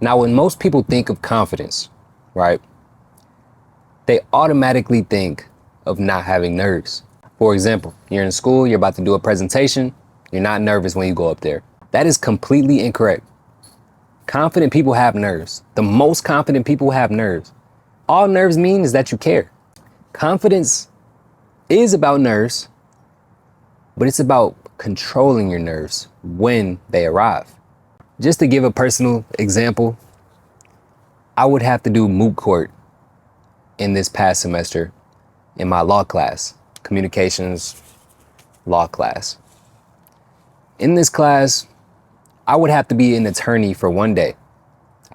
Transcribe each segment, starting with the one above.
Now, when most people think of confidence, right, they automatically think of not having nerves. For example, you're in school, you're about to do a presentation, you're not nervous when you go up there. That is completely incorrect. Confident people have nerves. The most confident people have nerves. All nerves mean is that you care. Confidence is about nerves, but it's about controlling your nerves when they arrive. Just to give a personal example, I would have to do moot court in this past semester in my law class, communications law class. In this class, I would have to be an attorney for one day.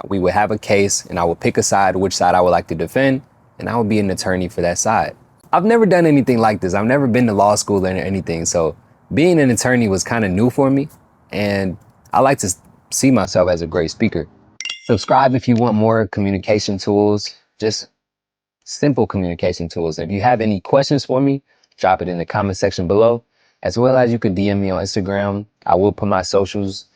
We would have a case and I would pick a side, which side I would like to defend, and I would be an attorney for that side. I've never done anything like this. I've never been to law school or anything. So being an attorney was kind of new for me. And I like to see myself as a great speaker. Subscribe if you want more communication tools, just simple communication tools. If you have any questions for me, drop it in the comment section below, as well as you can DM me on Instagram. I will put my socials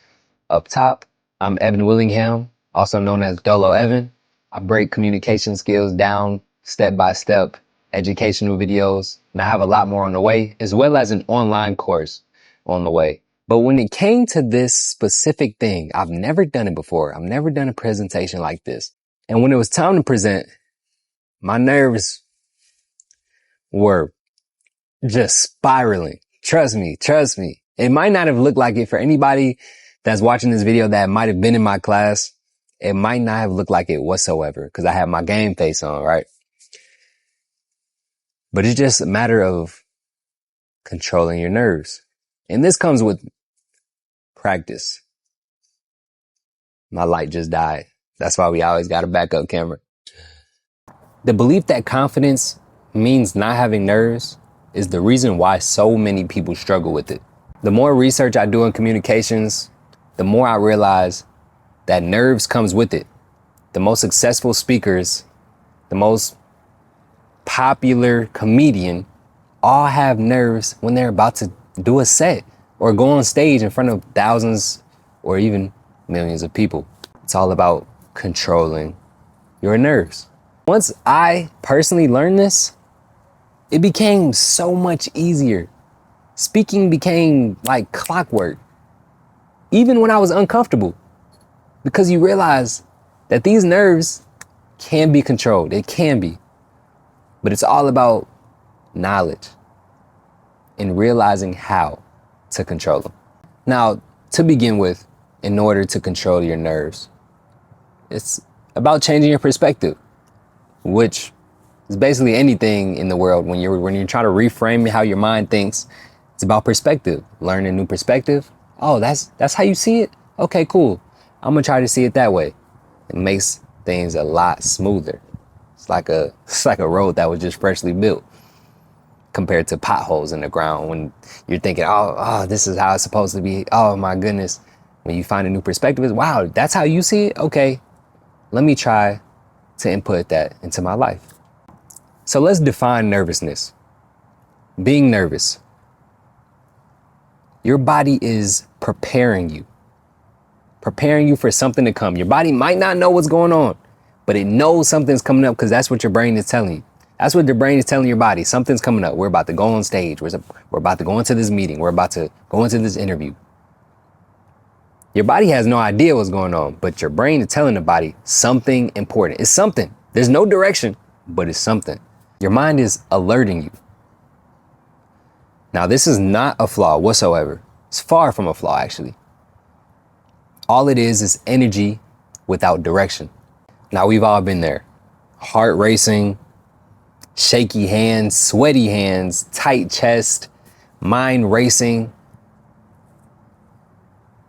up top. I'm Evan Willingham, also known as Dolo Evan. I break communication skills down step by step, educational videos, and I have a lot more on the way, as well as an online course on the way. But when it came to this specific thing, I've never done it before. I've never done a presentation like this. And when it was time to present, my nerves were just spiraling. Trust me. It might not have looked like it for anybody that's watching this video that might have been in my class. It might not have looked like it whatsoever because I have my game face on, right? But it's just a matter of controlling your nerves. And this comes with practice. My light just died. That's why we always got a backup camera. The belief that confidence means not having nerves is the reason why so many people struggle with it. The more research I do in communications, the more I realize that nerves comes with it. The most successful speakers, the most popular comedian, all have nerves when they're about to do a set or go on stage in front of thousands or even millions of people. It's all about controlling your nerves. Once I personally learned this, it became so much easier. Speaking became like clockwork, even when I was uncomfortable, because you realize that these nerves can be controlled. It can be, but it's all about knowledge and realizing how to control them. Now, to begin with, in order to control your nerves, it's about changing your perspective, which is basically anything in the world. When you're trying to reframe how your mind thinks, it's about perspective. Learn a new perspective. Oh, that's how you see it? Okay, cool. I'm gonna try to see it that way. It makes things a lot smoother. It's like a road that was just freshly built compared to potholes in the ground when you're thinking, oh, this is how it's supposed to be. Oh my goodness. When you find a new perspective, it's wow, that's how you see it? Okay, let me try to input that into my life. So let's define nervousness. Being nervous. Your body is preparing you for something to come. Your body might not know what's going on, but it knows something's coming up because that's what your brain is telling you. That's what the brain is telling your body. Something's coming up. We're about to go on stage. We're about to go into this meeting. We're about to go into this interview. Your body has no idea what's going on, but your brain is telling the body something important. It's something. There's no direction, but it's something. Your mind is alerting you. Now, this is not a flaw whatsoever. It's far from a flaw, actually. All it is energy without direction. Now, we've all been there. Heart racing, shaky hands, sweaty hands, tight chest, mind racing.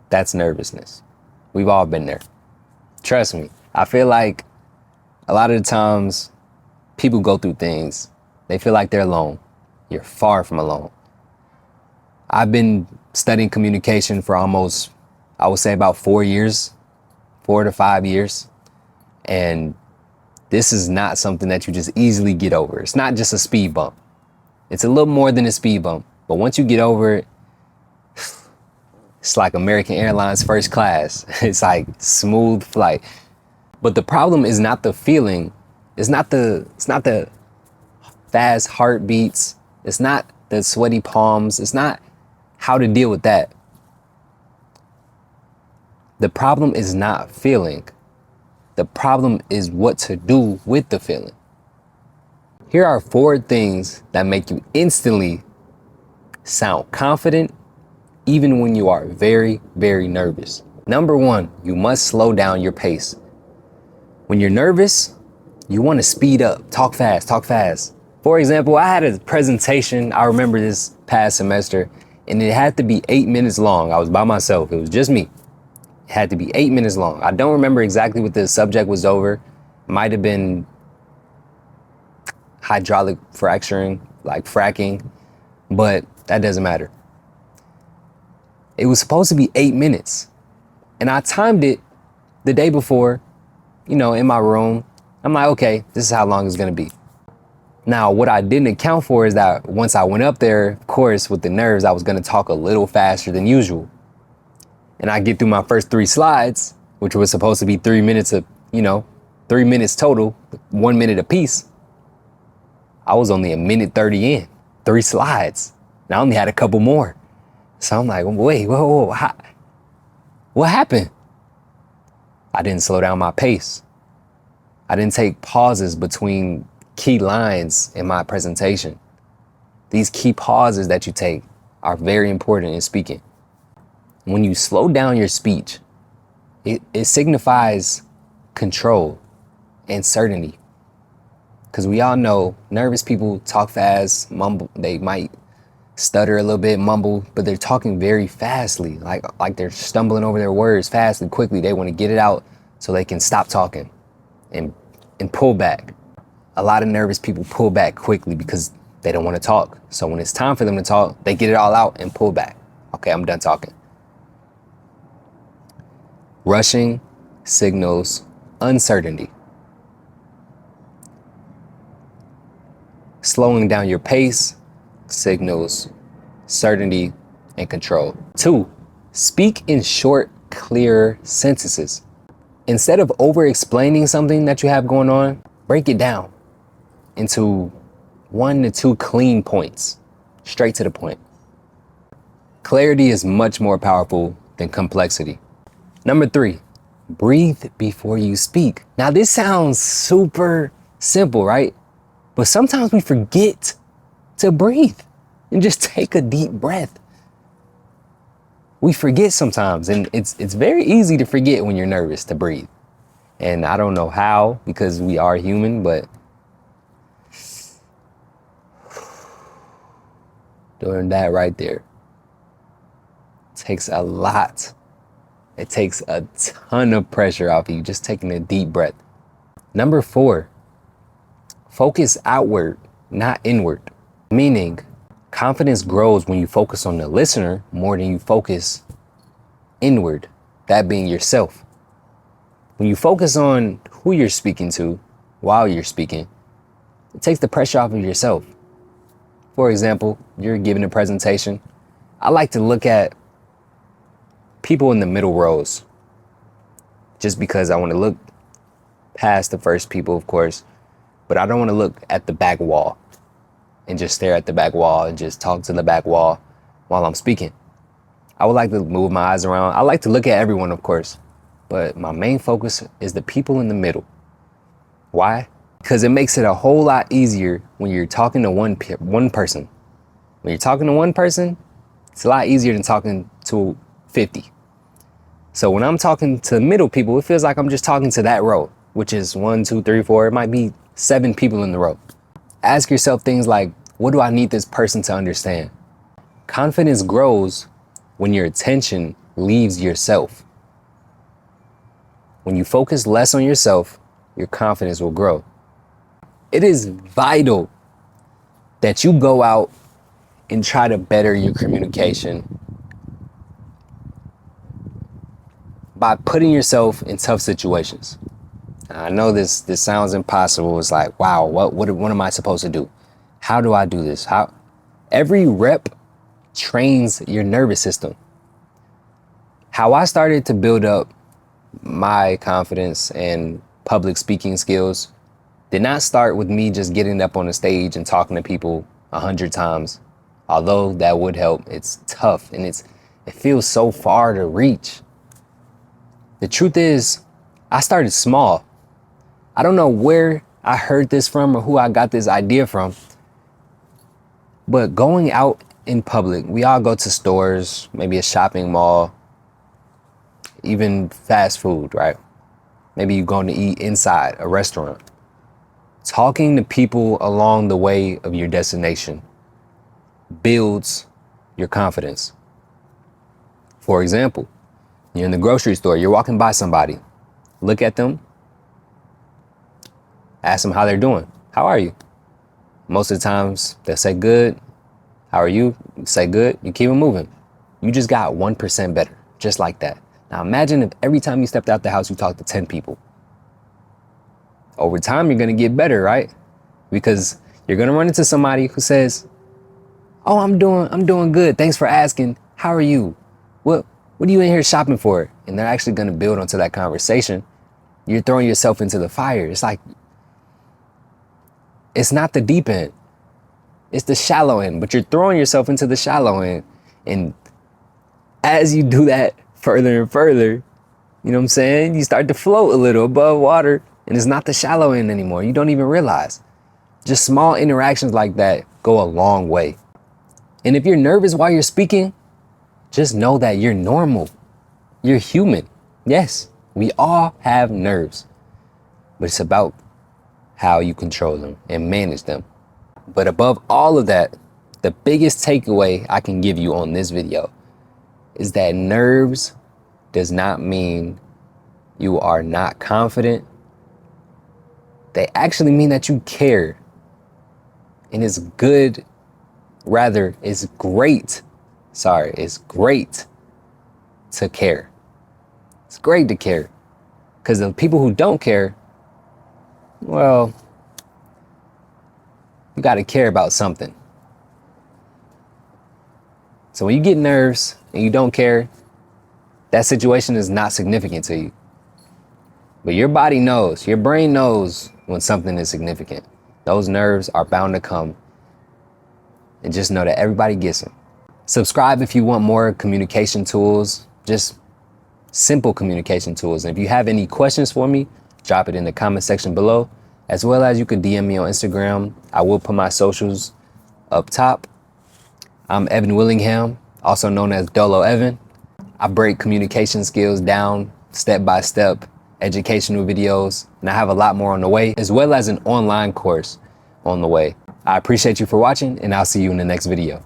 That's nervousness. We've all been there. Trust me. I feel like a lot of the times people go through things, they feel like they're alone. You're far from alone. I've been studying communication for almost, I would say about 4 years, 4 to 5 years. And this is not something that you just easily get over. It's not just a speed bump. It's a little more than a speed bump. But once you get over it, it's like American Airlines first class. It's like smooth flight. But the problem is not the feeling. It's not the fast heartbeats. It's not the sweaty palms. It's not how to deal with that. The problem is not feeling. The problem is what to do with the feeling. Here are 4 things that make you instantly sound confident, even when you are very, very nervous. Number 1, you must slow down your pace. When you're nervous, you want to speed up, talk fast, talk fast. For example, I had a presentation, I remember this past semester, and it had to be 8 minutes long. I was by myself, it was just me. It had to be 8 minutes long. I don't remember exactly what the subject was over. Might have been hydraulic fracturing, like fracking, but that doesn't matter. It was supposed to be 8 minutes. And I timed it the day before, in my room. I'm like, okay, this is how long it's gonna be. Now, what I didn't account for is that once I went up there, of course, with the nerves, I was gonna talk a little faster than usual. And I get through my first 3 slides, which was supposed to be 3 minutes of, 3 minutes total, 1 minute apiece. I was only 1:30 in, 3 slides. And I only had a couple more. So I'm like, wait, whoa, what happened? I didn't slow down my pace. I didn't take pauses between key lines in my presentation. These key pauses that you take are very important in speaking. When you slow down your speech, it signifies control and certainty. Because we all know nervous people talk fast, mumble, they might stutter a little bit, mumble, but they're talking very fastly, like they're stumbling over their words fast and quickly. They want to get it out so they can stop talking and pull back. A lot of nervous people pull back quickly because they don't want to talk. So when it's time for them to talk, they get it all out and pull back. Okay, I'm done talking. Rushing signals uncertainty. Slowing down your pace signals certainty and control. 2, speak in short, clear sentences. Instead of over-explaining something that you have going on, break it down into 1 to 2 clean points, straight to the point. Clarity is much more powerful than complexity. Number 3, breathe before you speak. Now, this sounds super simple, right? But sometimes we forget to breathe and just take a deep breath. We forget sometimes, and it's very easy to forget when you're nervous to breathe. And I don't know how, because we are human, but doing that right there takes a lot. It takes a ton of pressure off you, just taking a deep breath. Number 4, focus outward, not inward. Meaning, confidence grows when you focus on the listener more than you focus inward, that being yourself. When you focus on who you're speaking to while you're speaking, it takes the pressure off of yourself. For example, you're giving a presentation. I like to look at people in the middle rows, just because I want to look past the first people, of course, but I don't want to look at the back wall and just stare at the back wall and just talk to the back wall while I'm speaking. I would like to move my eyes around. I like to look at everyone, of course, but my main focus is the people in the middle. Why? Because it makes it a whole lot easier when you're talking to one person. When you're talking to one person, it's a lot easier than talking to 50. So when I'm talking to the middle people, it feels like I'm just talking to that row, which is 1, 2, 3, 4. It might be 7 people in the row. Ask yourself things like, what do I need this person to understand? Confidence grows when your attention leaves yourself. When you focus less on yourself, your confidence will grow. It is vital that you go out and try to better your communication by putting yourself in tough situations. I know this sounds impossible. It's like, wow, what am I supposed to do? How do I do this? Every rep trains your nervous system. How I started to build up my confidence and public speaking skills did not start with me just getting up on the stage and talking to people 100 times. Although that would help, it's tough and it feels so far to reach. The truth is, I started small. I don't know where I heard this from or who I got this idea from, but going out in public, we all go to stores, maybe a shopping mall, even fast food, right? Maybe you're going to eat inside a restaurant. Talking to people along the way of your destination builds your confidence. For example, you're in the grocery store, you're walking by somebody, look at them, ask them how they're doing. How are you? Most of the times they'll say good. How are you? You say good, you keep it moving. You just got 1% better, just like that. Now imagine if every time you stepped out the house, you talked to 10 people. Over time, you're gonna get better, right? Because you're gonna run into somebody who says, oh, I'm doing good. Thanks for asking. How are you? What are you in here shopping for? And they're actually gonna build onto that conversation. You're throwing yourself into the fire. It's like, it's not the deep end. It's the shallow end, but you're throwing yourself into the shallow end. And as you do that further and further, you know what I'm saying? You start to float a little above water and it's not the shallow end anymore. You don't even realize. Just small interactions like that go a long way. And if you're nervous while you're speaking, just know that you're normal. You're human. Yes, we all have nerves, but it's about how you control them and manage them. But above all of that, the biggest takeaway I can give you on this video is that nerves does not mean you are not confident. They actually mean that you care. And it's good, rather, it's great. Sorry, it's great to care. It's great to care. Because the people who don't care, well, you got to care about something. So when you get nerves and you don't care, that situation is not significant to you. But your body knows, your brain knows when something is significant. Those nerves are bound to come. And just know that everybody gets them. Subscribe if you want more communication tools, just simple communication tools. And if you have any questions for me, drop it in the comment section below, as well as you could DM me on Instagram. I will put my socials up top. I'm Evan Willingham, also known as Dolo Evan. I break communication skills down step by step, educational videos, and I have a lot more on the way, as well as an online course on the way. I appreciate you for watching, and I'll see you in the next video.